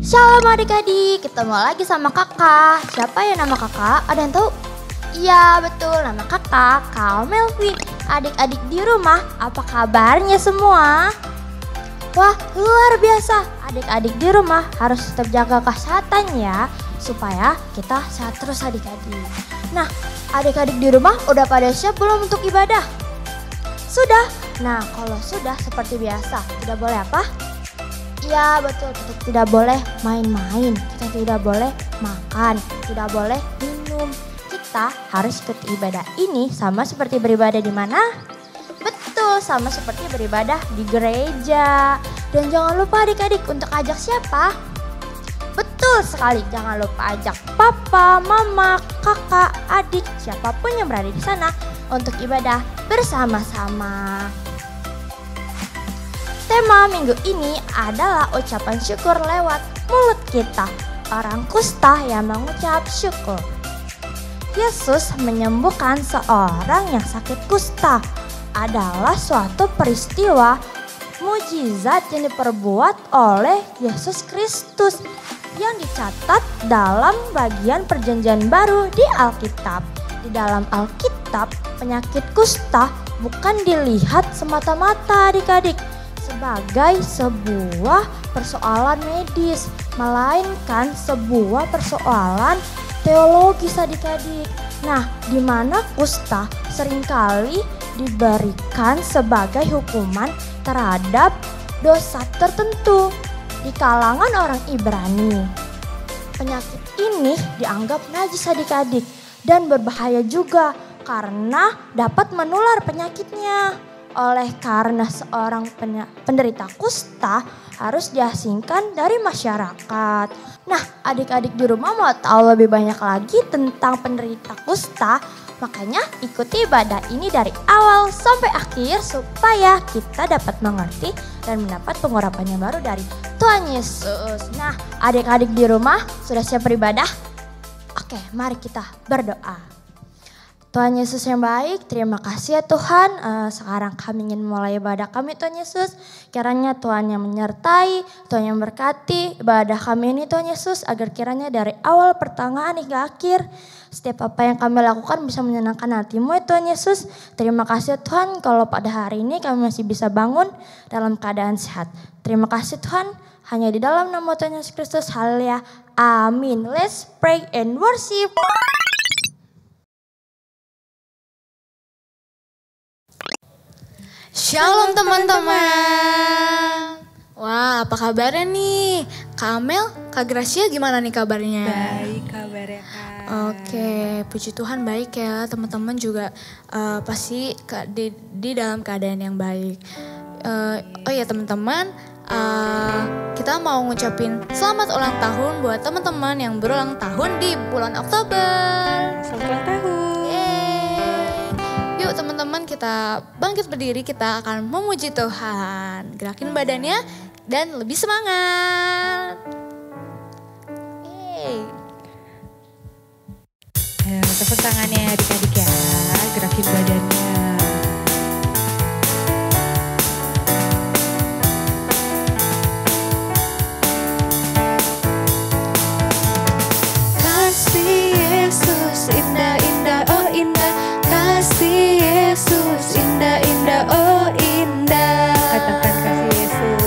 Shalom adik-adik, ketemu lagi sama kakak. Siapa ya nama kakak? Ada yang tahu? Iya betul, nama kakak Kak Melvin. Adik-adik di rumah, apa kabarnya semua? Wah luar biasa, adik-adik di rumah harus tetap jaga kesehatan ya, supaya kita sehat terus adik-adik. Nah adik-adik di rumah udah pada siap belum untuk ibadah? Sudah? Nah kalau sudah seperti biasa, tidak boleh apa? Iya betul, kita tidak boleh main-main, kita tidak boleh makan, tidak boleh minum. Kita harus ikut ibadah ini sama seperti beribadah di mana? Betul, sama seperti beribadah di gereja. Dan jangan lupa adik-adik untuk ajak siapa? Betul sekali, jangan lupa ajak papa, mama, kakak, adik, siapapun yang berada di sana untuk ibadah bersama-sama. Tema minggu ini adalah ucapan syukur lewat mulut kita. Orang kusta yang mengucap syukur. Yesus menyembuhkan seorang yang sakit kusta adalah suatu peristiwa mujizat yang diperbuat oleh Yesus Kristus yang dicatat dalam bagian Perjanjian Baru di Alkitab. Di dalam Alkitab, penyakit kusta bukan dilihat semata-mata adik-adik sebagai sebuah persoalan medis, melainkan sebuah persoalan teologis adik-adik. Nah, di mana kusta seringkali diberikan sebagai hukuman terhadap dosa tertentu di kalangan orang Ibrani. Penyakit ini dianggap najis adik-adik dan berbahaya juga karena dapat menular penyakitnya. Oleh karena seorang penderita kusta harus diasingkan dari masyarakat. Nah, adik-adik di rumah mau tahu lebih banyak lagi tentang penderita kusta? Makanya ikuti ibadah ini dari awal sampai akhir supaya kita dapat mengerti dan mendapat pengurapan yang baru dari Tuhan Yesus. Nah, adik-adik di rumah sudah siap beribadah? Oke, mari kita berdoa. Tuhan Yesus yang baik, terima kasih ya Tuhan. Sekarang kami ingin mulai ibadah kami Tuhan Yesus. Kiranya Tuhan yang menyertai, Tuhan yang berkati ibadah kami ini Tuhan Yesus. Agar kiranya dari awal pertengahan hingga akhir, setiap apa yang kami lakukan bisa menyenangkan hati-Mu ya Tuhan Yesus. Terima kasih ya Tuhan kalau pada hari ini kami masih bisa bangun dalam keadaan sehat. Terima kasih Tuhan, hanya di dalam nama Tuhan Yesus Kristus. Haleluya, amin. Let's pray and worship. Shalom teman-teman. Wah, apa kabarnya nih? Kak Amel, Kak Gracia gimana nih kabarnya? Baik kabarnya Kak. Oke, puji Tuhan baik ya. Teman-teman juga pasti di dalam keadaan yang baik. Oh ya teman-teman, kita mau ngucapin selamat ulang tahun buat teman-teman yang berulang tahun di bulan Oktober. Selamat ulang tahun. Yuk teman-teman, kita bangkit berdiri, kita akan memuji Tuhan. Gerakin badannya dan lebih semangat. Tepuk tangannya adik-adik ya, gerakin badannya. Kasih Yesus indah-indah, oh indah. Kasih Yesus indah-indah, oh indah. Katakan kasih Yesus.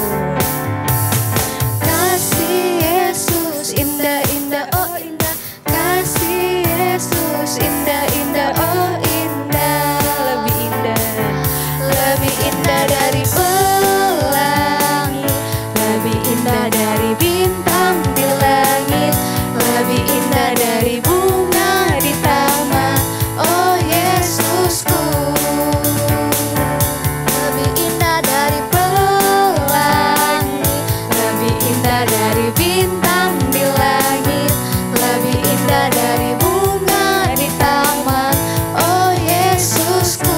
Kasih Yesus indah-indah, oh indah. Kasih Yesus indah-indah, oh indah. Lebih indah. Lebih indah dari pelangi, lebih indah dari bintang di langit, lebih indah dari bunga di taman. Oh Yesusku, lebih indah dari pelangi, lebih indah dari bintang di langit, lebih indah dari bunga di taman. Oh Yesusku.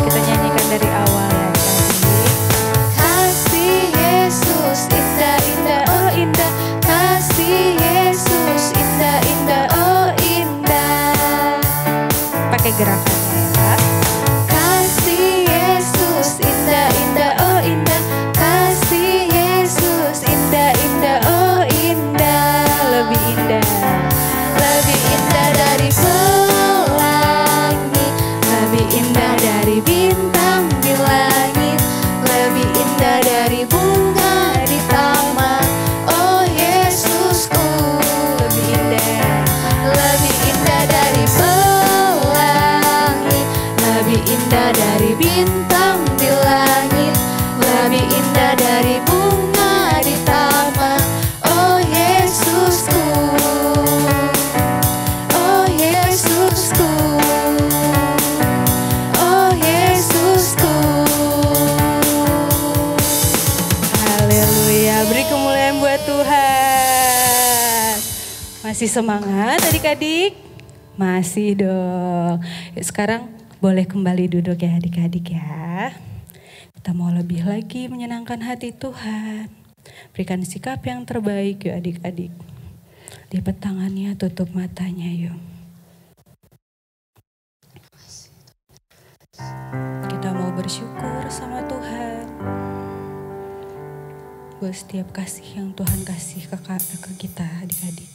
Kita nyanyikan dari awal ya adik. Kasih Yesus indah-indah, oh indah. Kasih Yesus indah-indah, oh indah. Pakai gerakannya ya. Kasih Yesus indah-indah, oh indah. Kasih Yesus indah-indah, oh indah. buat Tuhan. Masih semangat adik-adik? Masih dong. Yuk sekarang boleh kembali duduk ya adik-adik ya. Kita mau lebih lagi menyenangkan hati Tuhan. Berikan sikap yang terbaik yuk adik-adik. Lipat tangannya, tutup matanya yuk. Kita mau bersyukur sama Tuhan buat setiap kasih yang Tuhan kasih ke kita adik-adik.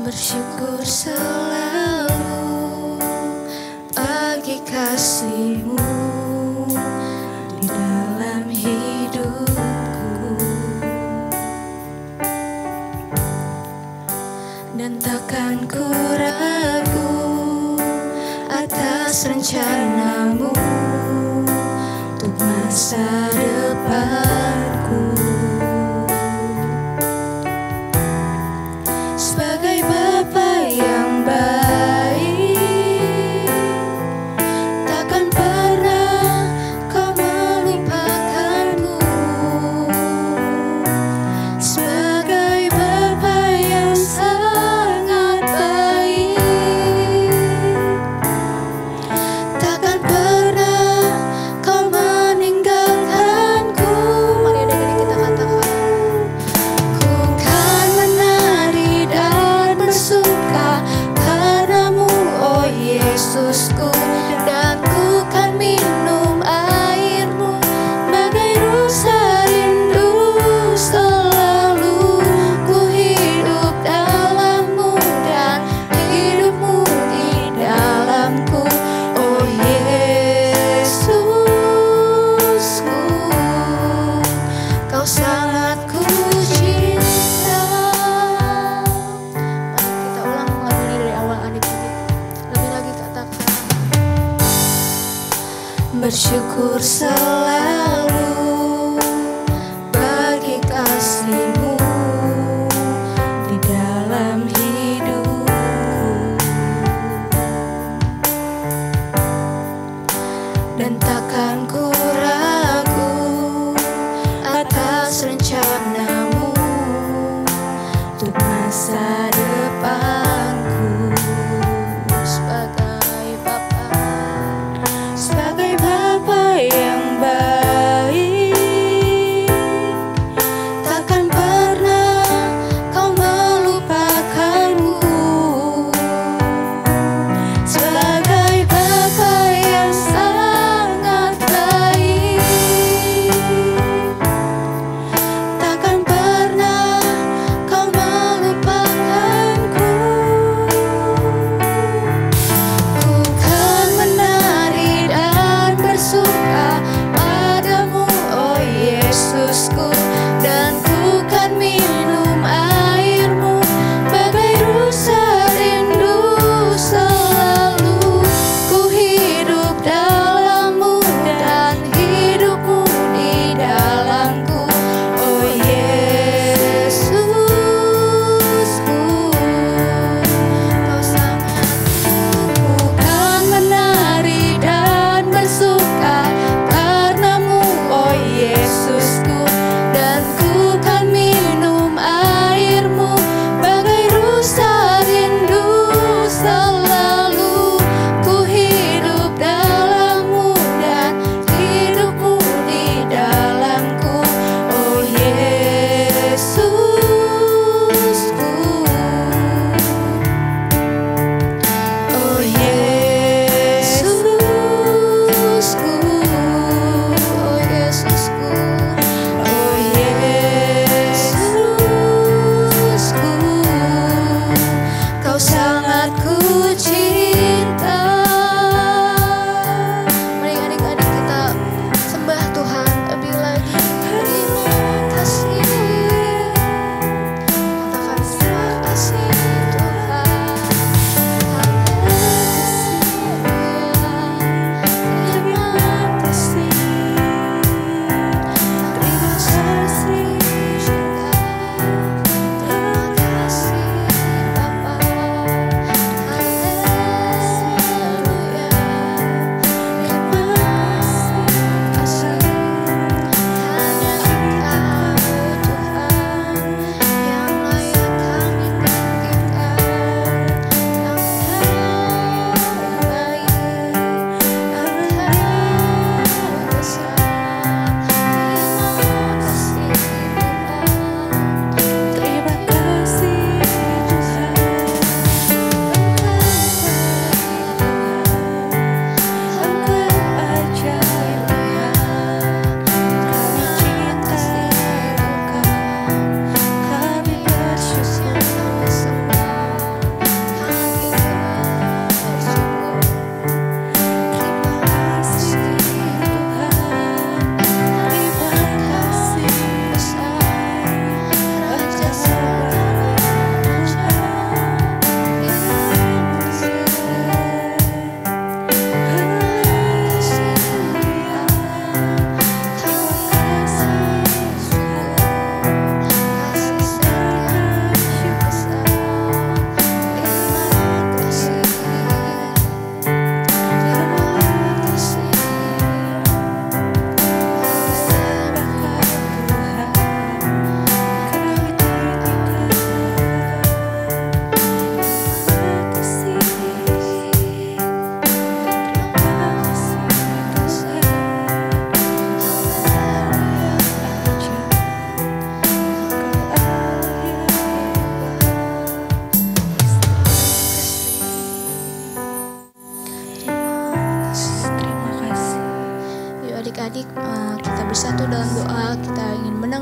Bersyukur selalu bagi kasih-Mu di dalam hidupku, dan takkan ku ragu atas rencana-Mu untuk masa depanku. Sebagai Bapa yang baik, takkan pernah Kau melupakanku. Sebagai Bapa yang sangat baik, takkan pernah Kau meninggalkanku. Mari adik-adik kita katakan, ku kan menari dan bersuka karena-Mu, oh Yesusku, dan ku kan minum air-Mu bagai rusa rindu. Selalu ku hidup dalam-Mu dan hidup-Mu di dalamku, oh Yesusku, Kau sangat ku cinta. Mari kita ulang lagu ini dari awal adik-adik. Lebih lagi katakan, bersyukur selalu bagi kasih-Mu di dalam hidupku, dan takkan ku ragu atas rencana-Mu untuk masa depanku. Sebagai Bapa yang baik, takkan pernah Kau melupakanku. Sebagai Bapa yang sangat baik, takkan pernah Kau melupakanku. Ku kan menari dan bersuka padamu, oh Yesusku, dan ku kan minum air-Mu bagai rusa rindu. Selalu ku hidup dalam-Mu dan hidup-Mu di dalamku, oh Yesusku, Kau sangat. Ku kan menari dan bersuka karena-Mu, oh Yesusku,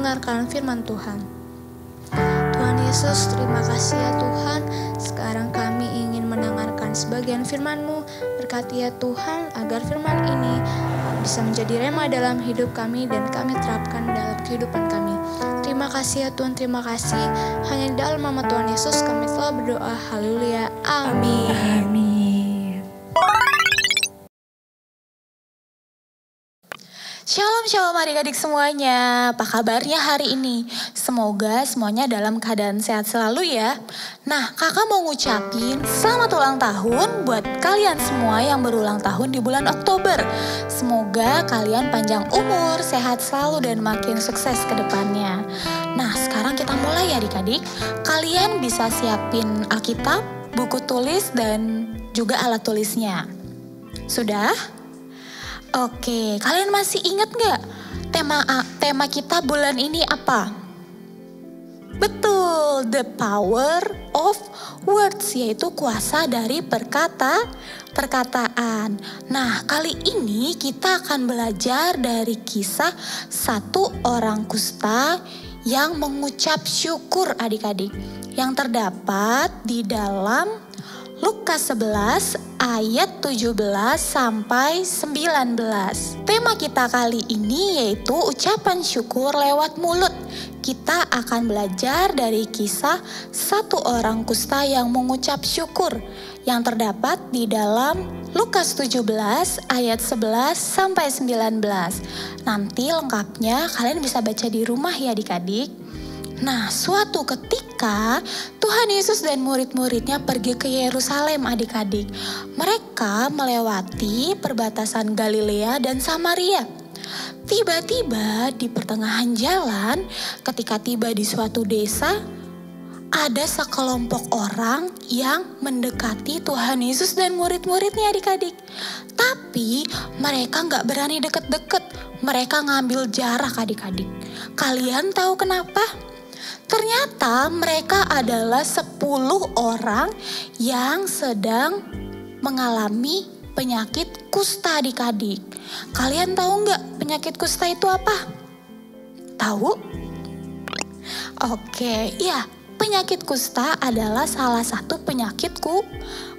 mendengarkan firman Tuhan. Tuhan Yesus, terima kasih ya Tuhan. Sekarang kami ingin mendengarkan sebagian firman-Mu. Berkati ya Tuhan agar firman ini bisa menjadi rema dalam hidup kami dan kami terapkan dalam kehidupan kami. Terima kasih ya Tuhan, terima kasih. Hanya di dalam nama Tuhan Yesus kami telah berdoa. Haleluya. Amin. Amin. Shalom shalom adik-adik semuanya, apa kabarnya hari ini? Semoga semuanya dalam keadaan sehat selalu ya. Nah, kakak mau ngucapin selamat ulang tahun buat kalian semua yang berulang tahun di bulan Oktober. Semoga kalian panjang umur, sehat selalu dan makin sukses ke depannya. Nah, sekarang kita mulai ya adik-adik. Kalian bisa siapin Alkitab, buku tulis dan juga alat tulisnya. Sudah? Oke, kalian masih ingat gak tema kita bulan ini apa? Betul, the power of words, yaitu kuasa dari perkataan. Nah, kali ini kita akan belajar dari kisah satu orang kusta yang mengucap syukur adik-adik. Yang terdapat di dalam Lukas 11 ayat 17 sampai 19. Tema kita kali ini yaitu ucapan syukur lewat mulut. Kita akan belajar dari kisah satu orang kusta yang mengucap syukur yang terdapat di dalam Lukas 17 ayat 11 sampai 19. Nanti lengkapnya kalian bisa baca di rumah ya adik-adik. Nah, suatu ketika Tuhan Yesus dan murid-muridnya pergi ke Yerusalem adik-adik. Mereka melewati perbatasan Galilea dan Samaria. Tiba-tiba di pertengahan jalan, ketika tiba di suatu desa, ada sekelompok orang yang mendekati Tuhan Yesus dan murid-muridnya adik-adik. Tapi mereka gak berani deket-deket. Mereka ngambil jarak adik-adik. Kalian tahu kenapa? Ternyata mereka adalah 10 orang yang sedang mengalami penyakit kusta adik-adik. Kalian tahu nggak penyakit kusta itu apa? Tahu? Oke, ya, penyakit kusta adalah salah satu penyakit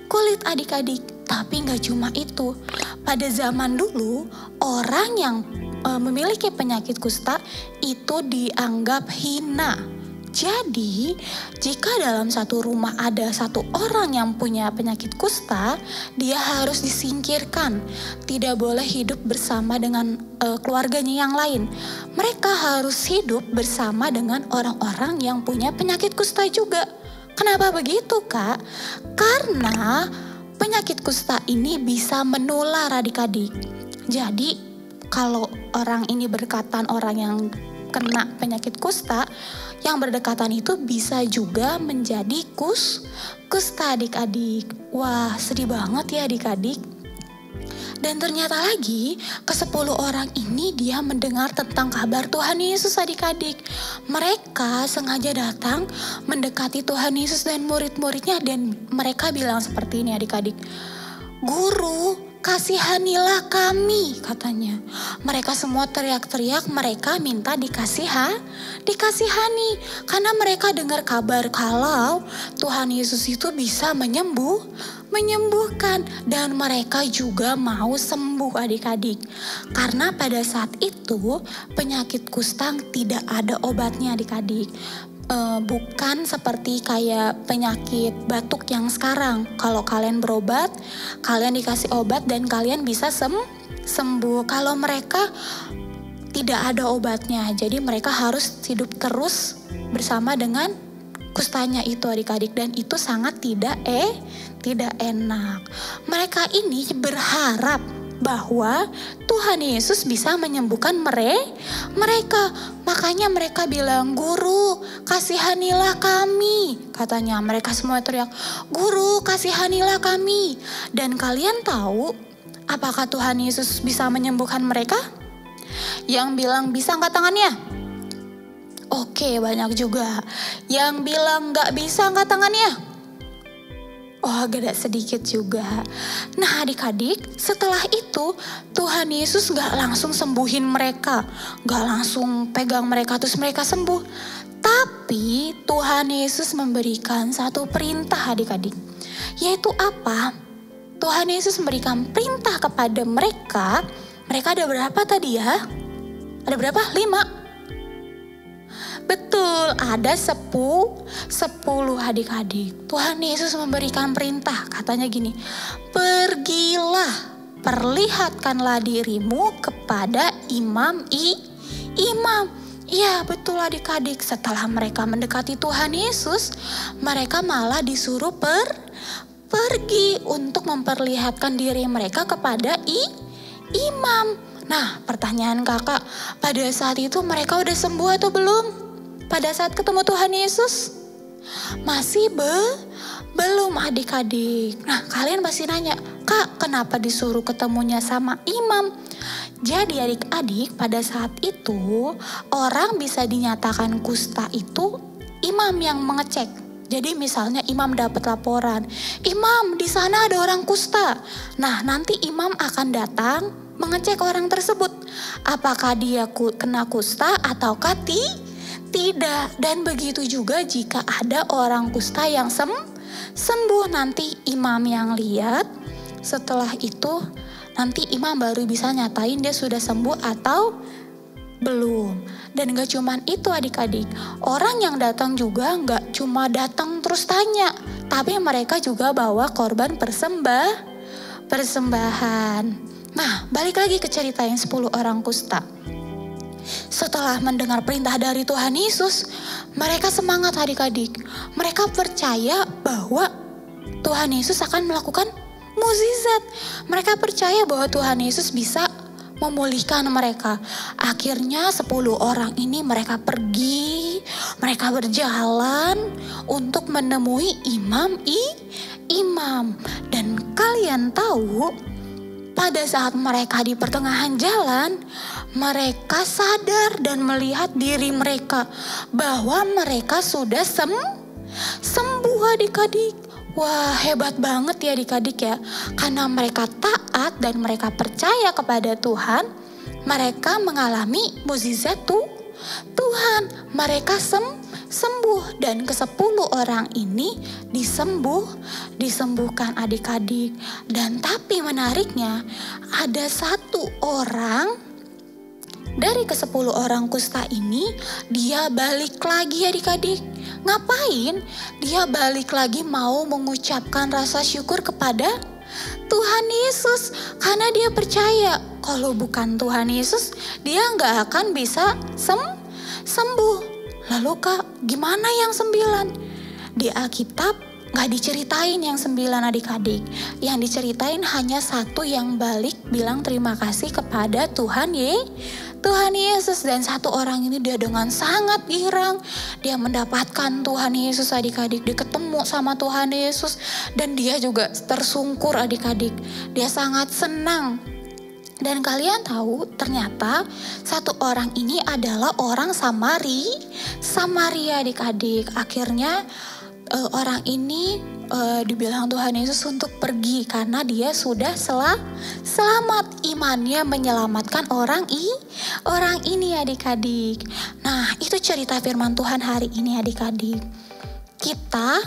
kulit adik-adik. Tapi nggak cuma itu. Pada zaman dulu, orang yang memiliki penyakit kusta itu dianggap hina. Jadi, jika dalam satu rumah ada satu orang yang punya penyakit kusta, dia harus disingkirkan. Tidak boleh hidup bersama dengan keluarganya yang lain. Mereka harus hidup bersama dengan orang-orang yang punya penyakit kusta juga. Kenapa begitu, Kak? Karena penyakit kusta ini bisa menular adik-adik. Jadi, kalau orang ini berdekatan orang yang kena penyakit kusta, yang berdekatan itu bisa juga menjadi kusta adik-adik. Wah, sedih banget ya adik-adik. Dan ternyata lagi, ke-10 orang ini dia mendengar tentang kabar Tuhan Yesus adik-adik. Mereka sengaja datang mendekati Tuhan Yesus dan murid-muridnya dan mereka bilang seperti ini adik-adik. Guru, kasihanilah kami, katanya. Mereka semua teriak-teriak, mereka minta dikasihani. Karena mereka dengar kabar kalau Tuhan Yesus itu bisa menyembuhkan. Dan mereka juga mau sembuh adik-adik. Karena pada saat itu penyakit kusta tidak ada obatnya adik-adik. Bukan seperti kayak penyakit batuk yang sekarang. Kalau kalian berobat, kalian dikasih obat dan kalian bisa sembuh. Kalau mereka tidak ada obatnya, jadi mereka harus hidup terus bersama dengan kustanya itu adik-adik. Dan itu sangat tidak enak. Mereka ini berharap bahwa Tuhan Yesus bisa menyembuhkan mereka. Makanya mereka bilang, "Guru, kasihanilah kami." Katanya mereka semua teriak, "Guru, kasihanilah kami." Dan kalian tahu apakah Tuhan Yesus bisa menyembuhkan mereka? Yang bilang bisa angkat tangannya? Oke, banyak juga. Yang bilang gak bisa angkat tangannya? Oh, agak sedikit juga. Nah adik-adik, setelah itu Tuhan Yesus gak langsung sembuhin mereka. Gak langsung pegang mereka terus mereka sembuh. Tapi Tuhan Yesus memberikan satu perintah adik-adik. Yaitu apa? Tuhan Yesus memberikan perintah kepada mereka. Mereka ada berapa tadi ya? Ada berapa? 5. Betul, ada 10 adik-adik. Tuhan Yesus memberikan perintah, katanya gini, pergilah, perlihatkanlah dirimu kepada imam. Ya betul adik-adik, setelah mereka mendekati Tuhan Yesus, mereka malah disuruh pergi untuk memperlihatkan diri mereka kepada imam. Nah pertanyaan kakak, pada saat itu mereka udah sembuh atau belum? Pada saat ketemu Tuhan Yesus? Masih belum adik-adik. Nah kalian pasti nanya, Kak kenapa disuruh ketemunya sama imam? Jadi adik-adik pada saat itu orang bisa dinyatakan kusta itu imam yang mengecek. Jadi misalnya imam dapat laporan, imam di sana ada orang kusta. Nah nanti imam akan datang mengecek orang tersebut. Apakah dia kena kusta ataukah tidak. Dan begitu juga jika ada orang kusta yang sembuh, nanti imam yang lihat. Setelah itu nanti imam baru bisa nyatain dia sudah sembuh atau belum. Dan gak cuman itu adik-adik, orang yang datang juga gak cuma datang terus tanya, tapi mereka juga bawa korban persembahan. Nah balik lagi ke cerita yang 10 orang kusta. Setelah mendengar perintah dari Tuhan Yesus, mereka semangat adik-adik. Mereka percaya bahwa Tuhan Yesus akan melakukan mukjizat. Mereka percaya bahwa Tuhan Yesus bisa memulihkan mereka. Akhirnya 10 orang ini mereka pergi, mereka berjalan untuk menemui imam. Dan kalian tahu, pada saat mereka di pertengahan jalan, mereka sadar dan melihat diri mereka bahwa mereka sudah sembuh adik-adik. Wah hebat banget ya adik-adik ya. Karena mereka taat dan mereka percaya kepada Tuhan, mereka mengalami mukjizat Tuhan. Mereka sembuh dan ke-10 orang ini disembuhkan adik-adik. Dan tapi menariknya ada 1 orang dari ke-10 orang kusta ini, dia balik lagi adik-adik. Ngapain? Dia balik lagi mau mengucapkan rasa syukur kepada Tuhan Yesus. Karena dia percaya kalau bukan Tuhan Yesus, dia gak akan bisa sembuh. Lalu Kak, gimana yang 9? Di Alkitab gak diceritain yang 9 adik-adik. Yang diceritain hanya 1 yang balik bilang terima kasih kepada Tuhan Yesus. Dan 1 orang ini dia dengan sangat girang. Dia mendapatkan Tuhan Yesus adik-adik. Dia ketemu sama Tuhan Yesus. Dan dia juga tersungkur adik-adik. Dia sangat senang. Dan kalian tahu ternyata 1 orang ini adalah orang Samaria adik-adik. Akhirnya orang ini dibilang Tuhan Yesus untuk pergi karena dia sudah selamat. Imannya menyelamatkan orang ini adik-adik. Nah itu cerita firman Tuhan hari ini adik-adik. Kita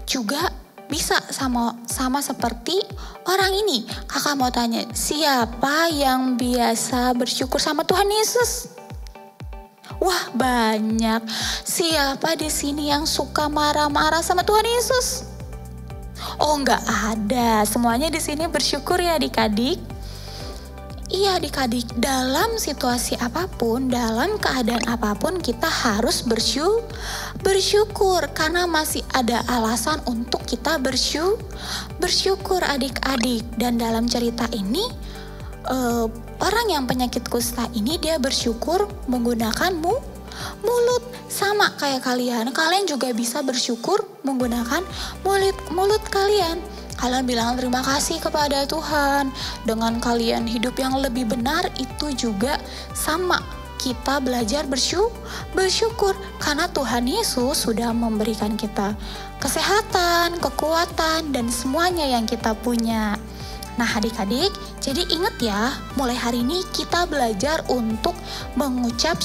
juga bisa sama seperti orang ini. Kakak mau tanya, siapa yang biasa bersyukur sama Tuhan Yesus? Wah banyak. Siapa di sini yang suka marah-marah sama Tuhan Yesus? Oh nggak ada. Semuanya di sini bersyukur ya adik-adik. Iya adik-adik, dalam situasi apapun, dalam keadaan apapun kita harus bersyukur karena masih ada alasan untuk kita bersyukur adik-adik. Dan dalam cerita ini orang yang penyakit kusta ini dia bersyukur menggunakan mulut. Sama kayak kalian juga bisa bersyukur menggunakan mulut kalian. Kalian bilang terima kasih kepada Tuhan. Dengan kalian hidup yang lebih benar itu juga sama. kita belajar bersyukur karena Tuhan Yesus sudah memberikan kita kesehatan, kekuatan, dan semuanya yang kita punya. Nah adik-adik, jadi ingat ya, mulai hari ini kita belajar untuk mengucap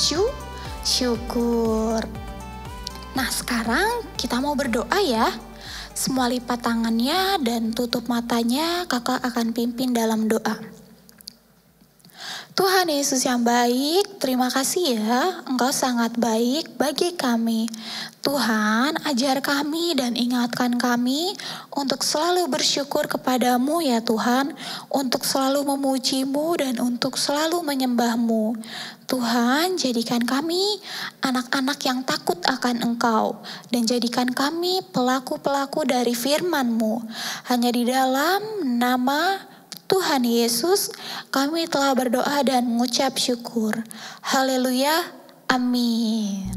syukur. Nah sekarang kita mau berdoa ya. Semua lipat tangannya dan tutup matanya, kakak akan pimpin dalam doa. Tuhan Yesus yang baik, terima kasih ya, Engkau sangat baik bagi kami. Tuhan, ajar kami dan ingatkan kami untuk selalu bersyukur kepadamu ya Tuhan, untuk selalu memuji-Mu dan untuk selalu menyembah-Mu. Tuhan, jadikan kami anak-anak yang takut akan Engkau dan jadikan kami pelaku-pelaku dari firman-Mu. Hanya di dalam nama Tuhan Yesus, kami telah berdoa dan mengucap syukur. Haleluya, amin.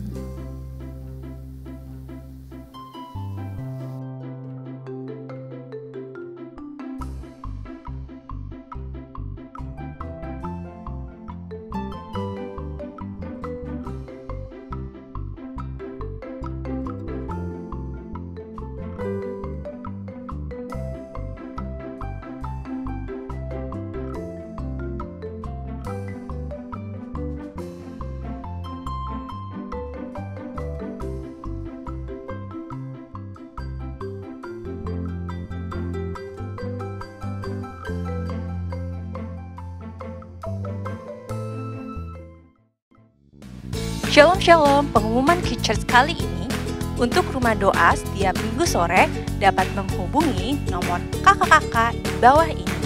Shalom Shalom, pengumuman Kids kali ini untuk rumah doa setiap minggu sore dapat menghubungi nomor kakak-kakak di bawah ini.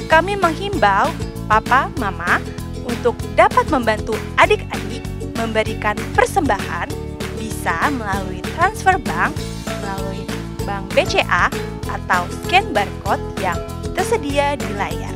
Kami menghimbau papa, mama untuk dapat membantu adik-adik memberikan persembahan bisa melalui transfer bank, melalui bank BCA atau scan barcode yang tersedia di layar.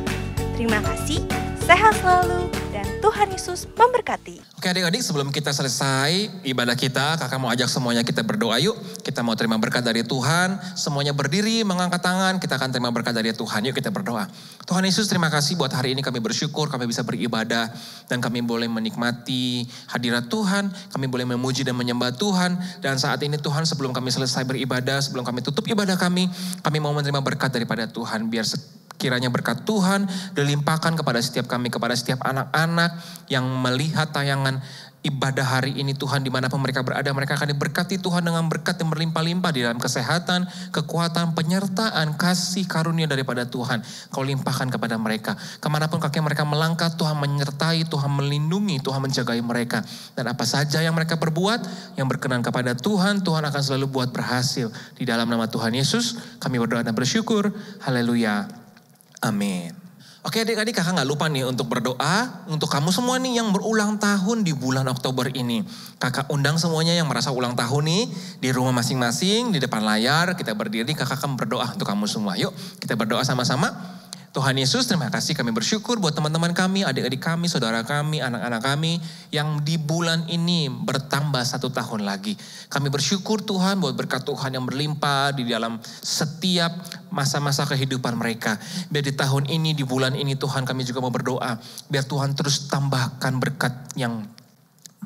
Terima kasih, sehat selalu, dan Tuhan Yesus memberkati. Oke adik-adik, sebelum kita selesai ibadah kita, kakak mau ajak semuanya kita berdoa yuk. Kita mau terima berkat dari Tuhan, semuanya berdiri, mengangkat tangan, kita akan terima berkat dari Tuhan. Yuk kita berdoa. Tuhan Yesus, terima kasih buat hari ini kami bersyukur, kami bisa beribadah, dan kami boleh menikmati hadirat Tuhan, kami boleh memuji dan menyembah Tuhan. Dan saat ini Tuhan, sebelum kami selesai beribadah, sebelum kami tutup ibadah kami mau menerima berkat daripada Tuhan. Biar kiranya berkat Tuhan dilimpahkan kepada setiap kami, kepada setiap anak-anak yang melihat tayangan ibadah hari ini Tuhan, dimanapun mereka berada, mereka akan diberkati Tuhan dengan berkat yang berlimpah-limpah di dalam kesehatan, kekuatan, penyertaan, kasih karunia daripada Tuhan. Kau limpahkan kepada mereka. Kemanapun kaki mereka melangkah, Tuhan menyertai, Tuhan melindungi, Tuhan menjagai mereka. Dan apa saja yang mereka perbuat, yang berkenan kepada Tuhan, Tuhan akan selalu buat berhasil. Di dalam nama Tuhan Yesus, kami berdoa dan bersyukur. Haleluya. Amin. Oke adik-adik, kakak gak lupa nih untuk berdoa untuk kamu semua nih yang berulang tahun di bulan Oktober ini. Kakak undang semuanya yang merasa ulang tahun nih di rumah masing-masing, di depan layar, kita berdiri, kakak akan berdoa untuk kamu semua. Yuk kita berdoa sama-sama. Tuhan Yesus, terima kasih, kami bersyukur buat teman-teman kami, adik-adik kami, saudara kami, anak-anak kami yang di bulan ini bertambah 1 tahun lagi. Kami bersyukur Tuhan buat berkat Tuhan yang berlimpah di dalam setiap masa-masa kehidupan mereka. Biar di tahun ini, di bulan ini Tuhan, kami juga mau berdoa, biar Tuhan terus tambahkan berkat yang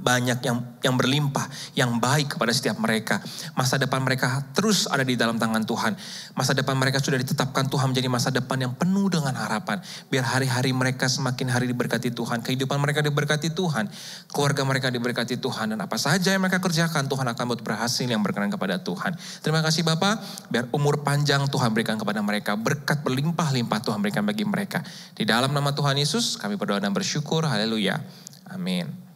banyak, yang berlimpah, yang baik kepada setiap mereka. Masa depan mereka terus ada di dalam tangan Tuhan. Masa depan mereka sudah ditetapkan Tuhan menjadi masa depan yang penuh dengan harapan. Biar hari-hari mereka semakin hari diberkati Tuhan. Kehidupan mereka diberkati Tuhan. Keluarga mereka diberkati Tuhan. Dan apa saja yang mereka kerjakan, Tuhan akan buat berhasil yang berkenan kepada Tuhan. Terima kasih Bapak. Biar umur panjang Tuhan berikan kepada mereka. Berkat berlimpah-limpah Tuhan berikan bagi mereka. Di dalam nama Tuhan Yesus kami berdoa dan bersyukur. Haleluya. Amin.